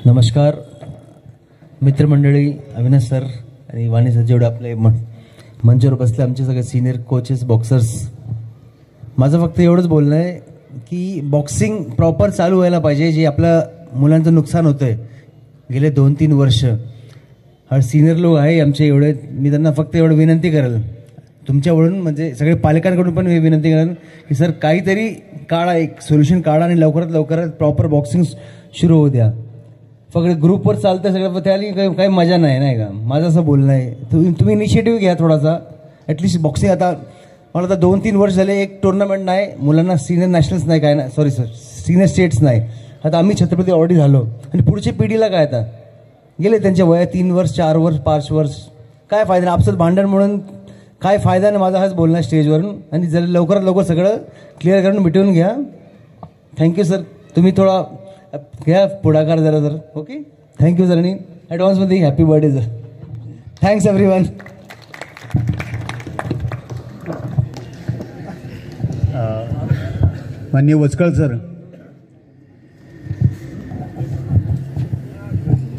नमस्कार मित्रमंडळी, अविनाश सर आणि वाणी सर, जेवढे आपले मंचावर बसले आमचे सगळे सिनियर कोचेस, बॉक्सर्स, माझं फक्त एवढंच बोलणं आहे की बॉक्सिंग प्रॉपर चालू व्हायला पाहिजे. जे आपल्या मुलांचं नुकसान होतं आहे गेले 2-3 वर्ष, हा सिनियर लोक आहे आमचे एवढे, मी त्यांना फक्त एवढं विनंती करेल तुमच्याकडून, म्हणजे सगळे पालकांकडून पण विनंती करेल की सर काहीतरी काढा, एक सोल्युशन काढा आणि लवकरात लवकर प्रॉपर बॉक्सिंग सुरू होऊ द्या. फक्त ग्रुपवर चालतं सगळं, त्याला काही मजा नाही का. माझं असं बोलणं आहे, तुम्ही इनिशिएटिव्ह घ्या थोडासा. ॲटलिस्ट बॉक्सिंग आता मला आता 2-3 वर्ष झाले एक टुर्नामेंट नाही, मुलांना सिनियर नॅशनल्स नाही, काय नाही, सॉरी सर, सिनियर स्टेट्स नाही. आता आम्ही छत्रपती ऑलरेडी झालो आणि पुढच्या पिढीला काय आता गेले त्यांच्या वया 3 वर्ष 4 वर्ष 5 वर्ष, काय फायदा नाही. आपसत भांडण म्हणून काय फायदा नाही. माझा हाच बोलणं स्टेजवरून, आणि जर लवकरात लवकर सगळं क्लिअर करून मिटवून घ्या. थँक्यू सर, तुम्ही थोडा घ्या पुढाकार जरा सर. ओके, थँक्यू सर, आणि ॲडव्हान्समध्ये happy birthday sir. Thanks everyone. माननीय वचकळ सर.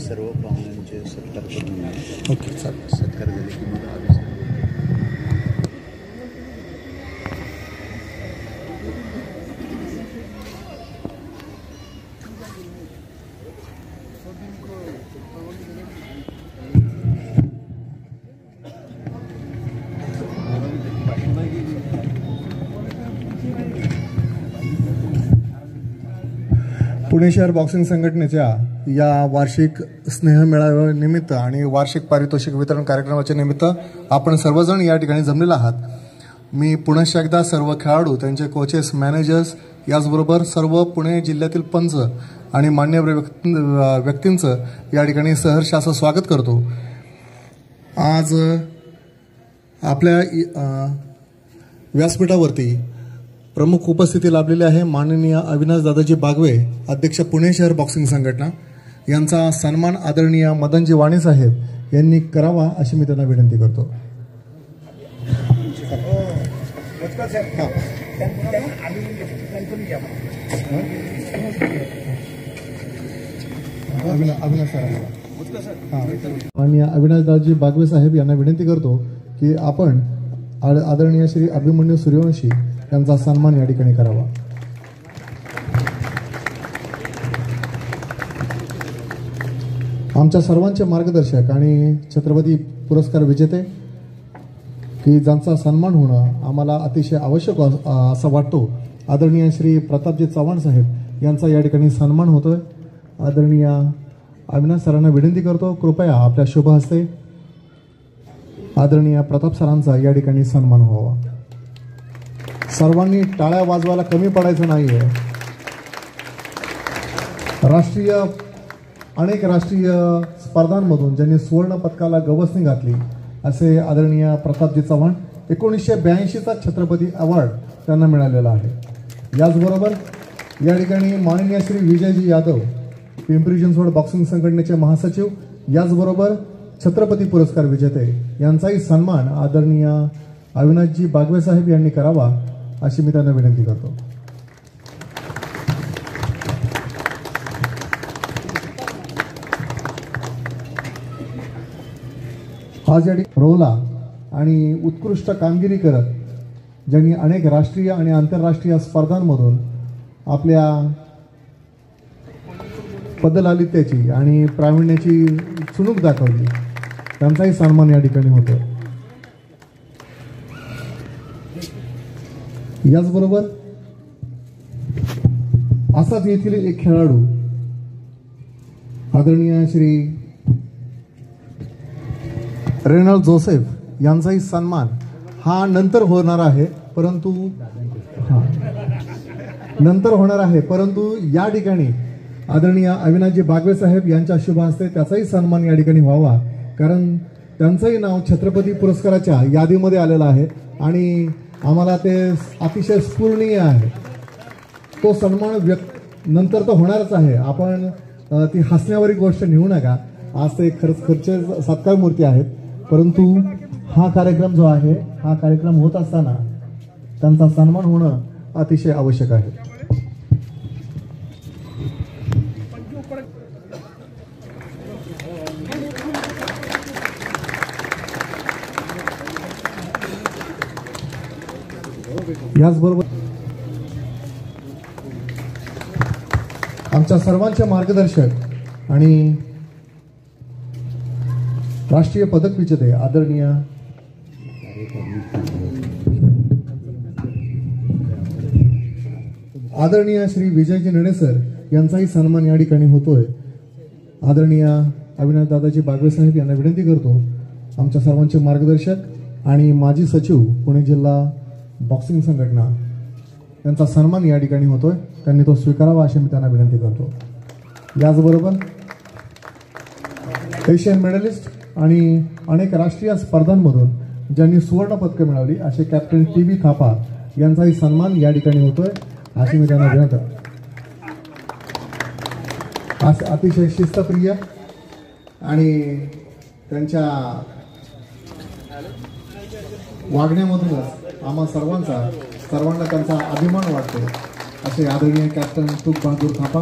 सर्व पाहुण्यांचे सत्कार करून ओके सर. सत्कार झाले की मग पुणे शहर बॉक्सिंग संघटनेच्या या वार्षिक स्नेहमेळाव्यानिमित्त आणि वार्षिक पारितोषिक वितरण कार्यक्रमाच्या निमित्त आपण सर्वजण या ठिकाणी जमलेला आहात. मी पुनश्च एकदा सर्व खेळाडू, त्यांचे कोचेस, मॅनेजर्स, याचबरोबर सर्व पुणे जिल्ह्यातील पंच आणि मान्यवर व्यक्तींचं या ठिकाणी सहर्ष असं स्वागत करतो. आज आपल्या व्यासपीठावरती प्रमुख उपस्थिती लाभलेली आहे माननीय अविनाश दादाजी बागवे, अध्यक्ष पुणे शहर बॉक्सिंग संघटना, यांचा सन्मान आदरणीय मदनजी वाणी साहेब यांनी करावा अशी मी त्यांना विनंती करतो. माननीय अविनाश दादाजी बागवे साहेब यांना विनंती करतो की आपण आदरणीय श्री अभिमन्यू सूर्यवंशी यांचा सन्मान या ठिकाणी करावा. आमच्या सर्वांचे मार्गदर्शक आणि छत्रपती पुरस्कार विजेते की ज्यांचा सन्मान होणं आम्हाला अतिशय आवश्यक असं वाटतो, आदरणीय श्री प्रतापजी चव्हाण साहेब यांचा या ठिकाणी सन्मान होतोय. आदरणीय अविनाश सरांना विनंती करतो, कृपया आपल्या शुभ हस्ते आदरणीय प्रताप सरांचा या ठिकाणी सन्मान व्हावा. सर्वांनी टाळ्या वाजवायला कमी पडायचं नाहीये. अनेक राष्ट्रीय स्पर्धांमधून ज्यांनी सुवर्ण पदकाला गवसणी घातली असे आदरणीय प्रतापजी चव्हाण, 1982चा छत्रपती अवॉर्ड त्यांना मिळालेला आहे. याचबरोबर या ठिकाणी माननीय श्री विजयजी यादव, पिंपरी चिंचवड बॉक्सिंग संघटनेचे महासचिव, याचबरोबर छत्रपती पुरस्कार विजेते, यांचाही सन्मान आदरणीय अविनाशजी बागवे साहेब यांनी करावा अशी मी त्यांना विनंती करतो. आज या ठिकाणी रोला आणि उत्कृष्ट कामगिरी करत ज्यांनी अनेक राष्ट्रीय आणि आंतरराष्ट्रीय स्पर्धांमधून आपल्या पदलालित्याची आणि प्रावीण्याची चुणूक दाखवली, त्यांचाही सन्मान या ठिकाणी होतो. याचबरोबर असाच येथील एक खेळाडू आदरणीय श्री रेनॉल्ड जोसेफ यांचाही सन्मान हा नंतर होणार आहे, परंतु या ठिकाणी आदरणीय अविनाशजी बागवे साहेब यांच्या शुभ हस्ते त्याचाही सन्मान या ठिकाणी व्हावा, कारण त्यांचंही नाव छत्रपती पुरस्काराच्या यादीमध्ये आलेलं आहे आणि आम्हाला ते अतिशय स्फूर्णीय आहे. तो सन्मान नंतर तर होणारच आहे. आपण ती हसण्यावरील गोष्ट नेऊ नका. आज ते खर्च सत्कार मूर्ती आहेत, परंतु हा कार्यक्रम जो आहे, हा कार्यक्रम होत असताना त्यांचा सन्मान होणं अतिशय आवश्यक आहे. याचबरोबर आमच्या सर्वांचे मार्गदर्शक आणि राष्ट्रीय पदक विजेते आदरणीय श्री विजयजी नेडे सर यांचाही सन्मान या ठिकाणी होतोय. आदरणीय अविनाश दादाजी बागवे साहेब यांना विनंती करतो, आमच्या सर्वांचे मार्गदर्शक आणि माजी सचिव पुणे जिल्हा बॉक्सिंग संघटना यांचा सन्मान या ठिकाणी होतोय, त्यांनी तो स्वीकारावा अशी मी त्यांना विनंती करतो. याचबरोबर एशियन मेडलिस्ट आणि अनेक राष्ट्रीय स्पर्धांमधून ज्यांनी सुवर्ण पदकं मिळवली असे कॅप्टन TB थापा यांचाही सन्मान या ठिकाणी होतोय अशी मी त्यांना विनंती करतो. अतिशय शिस्तप्रिय आणि त्यांच्या वागण्यामधूनच आम्हा सर्वांना त्यांचा अभिमान वाटतो असे आदरणीय कॅप्टन तुक बहादूर थापा.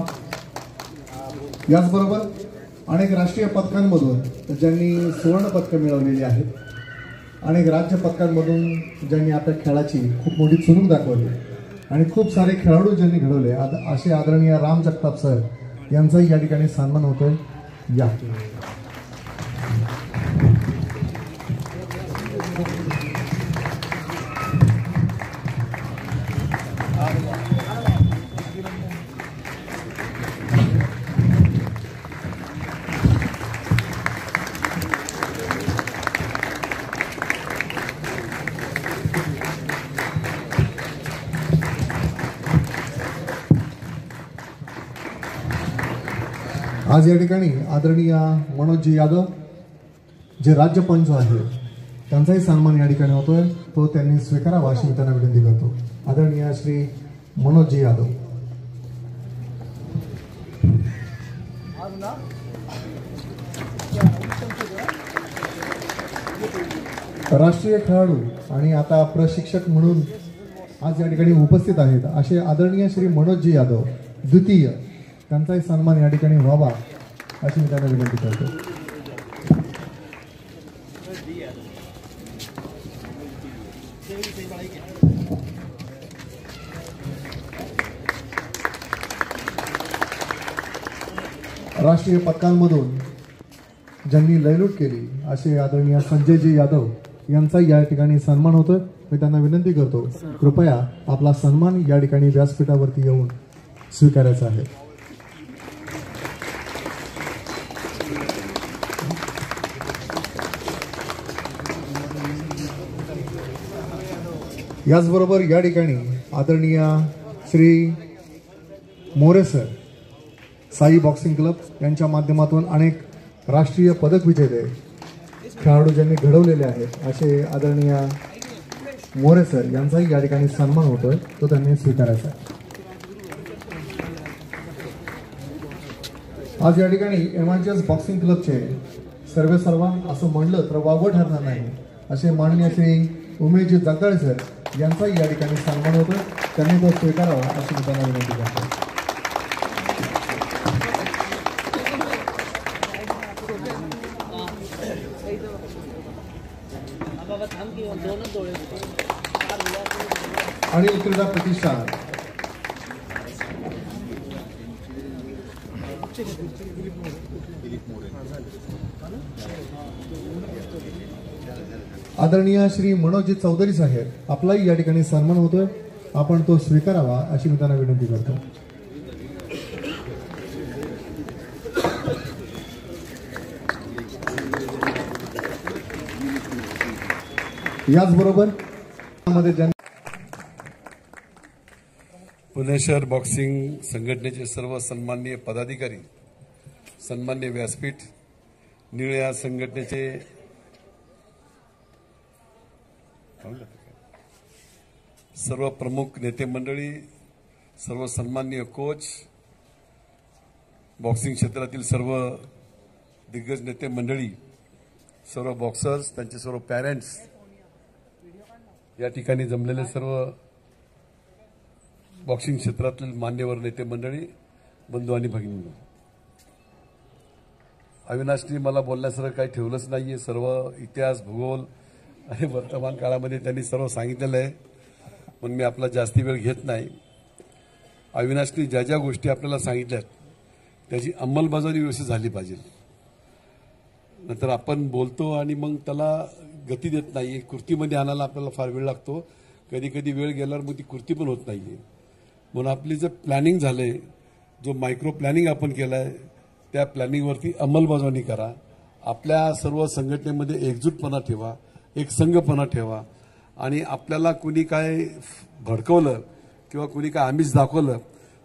याचबरोबर अनेक राष्ट्रीय पदकांमधून ज्यांनी सुवर्ण पदकं मिळवलेली आहेत, अनेक राज्य पदकांमधून ज्यांनी आपल्या खेळाची खूप मोठी चुणूक दाखवली आणि खूप सारे खेळाडू ज्यांनी घडवले असे आदरणीय राम जगताप सर यांचाही या ठिकाणी सन्मान होतोय. या आज या ठिकाणी आदरणीय मनोजजी यादव जे राज्य पंच आहे त्यांचाही सन्मान या ठिकाणी होतोय, तो त्यांनी स्वीकारावा अशी मी त्यांना विनंती करतो. आदरणीय श्री मनोजजी यादव. राष्ट्रीय खेळाडू आणि आता प्रशिक्षक म्हणून आज या ठिकाणी उपस्थित आहेत असे आदरणीय श्री मनोजजी यादव द्वितीय, त्यांचाही सन्मान या ठिकाणी व्हावा अशी मी त्यांना विनंती करतो. राष्ट्रीय पदकांमधून ज्यांनी लयलूट केली असे आदरणीय संजयजी यादव यांचा या ठिकाणी सन्मान होतोय. मी त्यांना विनंती करतो, कृपया आपला सन्मान या ठिकाणी व्यासपीठावरती येऊन स्वीकारायचा आहे. याचबरोबर या ठिकाणी आदरणीय Shri More sir Sai boxing club यांच्या माध्यमातून अनेक राष्ट्रीय पदक विजेते खेळाडू ज्यांनी घडवलेले आहेत असे आदरणीय मोरे सर यांचाही या ठिकाणी सन्मान होतोय, तो त्यांनी स्वीकारायचा आहे. आज या ठिकाणी MIGS बॉक्सिंग क्लबचे सर्वेसर्वा असं म्हणलं तर वावगं ठरणार नाही असे माननीय श्री उमेशजी जगदाळे सर यांचाही या ठिकाणी सन्मान होतो, त्यांनी तो स्वीकारावा अशी मी त्यांना विनंती करतो. आणि क्रीडा प्रतिष्ठान आदरणीय श्री मनोजजी चौधरी साहेब आपलाही या ठिकाणी सन्मान होतोय, आपण तो स्वीकारावा अशी मी त्यांना विनंती करतो. याचबरोबर पुणे शहर बॉक्सिंग संघटनेचे सर्व सन्माननीय पदाधिकारी, सन्माननीय व्यासपीठ, निळ्या संघटनेचे सर्व प्रमुख नेते मंडळी, सर्व सन्माननीय कोच, बॉक्सिंग क्षेत्रातील सर्व दिग्गज नेते मंडळी, सर्व बॉक्सर्स, त्यांचे सर्व पॅरेंट्स, या ठिकाणी जमलेले सर्व बॉक्सिंग क्षेत्रातील मान्यवर नेते मंडळी, बंधू आणि भगिनींनो, अविनाशनी मला बोलण्यासारखं काही ठेवलंच नाहीये. सर्व इतिहास, भूगोल आणि वर्तमान काळामध्ये त्यांनी सर्व सांगितलेलं आहे. म्हणून मी आपला जास्ती वेळ घेत नाही. अविनाशने ज्या ज्या गोष्टी आपल्याला सांगितल्यात त्याची अंमलबजावणी व्यवस्थित झाली पाहिजे. नंतर आपण बोलतो आणि मग त्याला गती देत नाही. कृतीमध्ये आणायला आपल्याला फार वेळ लागतो. कधी कधी वेळ गेल्यावर मग ती कृती पण होत नाहीये. म्हणून आपली जे प्लॅनिंग झालंय, जो मायक्रो प्लॅनिंग आपण केलाय, त्या प्लॅनिंगवरती अंमलबजावणी करा. आपल्या सर्व संघटनेमध्ये एकजूटपणा ठेवा, एक संघपणा ठेवा. आणि आपल्याला कुणी काय भडकवलं किंवा कुणी काय आमिष दाखवलं,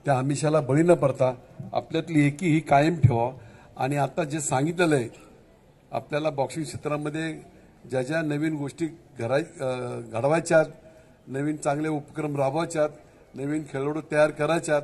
त्या आमिषाला बळी न पडता आपल्यातली एकी ही कायम ठेवा. आणि आता जे सांगितलेलं आहे, आपल्याला बॉक्सिंग क्षेत्रामध्ये ज्या ज्या नवीन गोष्टी घडवायच्यात, नवीन चांगले उपक्रम राबवायच्यात, नवीन खेळाडू तयार करायच्यात,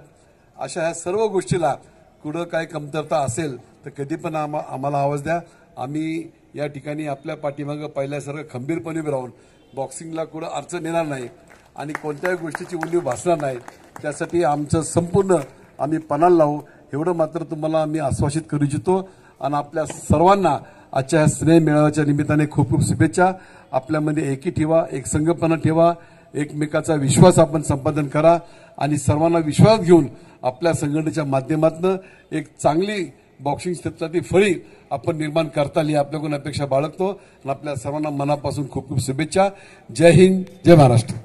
अशा ह्या सर्व गोष्टीला कुठं काय कमतरता असेल तर कधी पण आम्हाला आवाज द्या. आम्ही या ठिकाणी आपल्या पाठीमागं पहिल्यासारखं खंबीरपणे उभे राहून बॉक्सिंगला कुठं अडचण येणार नाही आणि कोणत्याही गोष्टीची उणीव भासणार नाही, त्यासाठी आमचं संपूर्ण आम्ही पणाला लावू, एवढं मात्र तुम्हाला आम्ही आश्वासित करू इच्छितो. आणि आपल्या सर्वांना आजच्या ह्या स्नेह मेळाव्याच्या निमित्ताने खूप खूप शुभेच्छा. आपल्यामध्ये एकी ठेवा, एक संघपणा ठेवा, एकमेकाचा विश्वास आपण संपादन करा आणि सर्वांना विश्वास घेऊन आपल्या संघटनेच्या माध्यमातून एक चांगली बॉक्सिंग क्षेत्रातील फळी आपण निर्माण करता आली आपल्याकडून अपेक्षा बाळगतो. आणि आपल्या सर्वांना मनापासून खूप खूप शुभेच्छा. जय हिंद, जय महाराष्ट्र.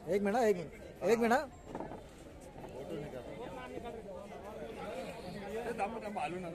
एक मिनट आलू ना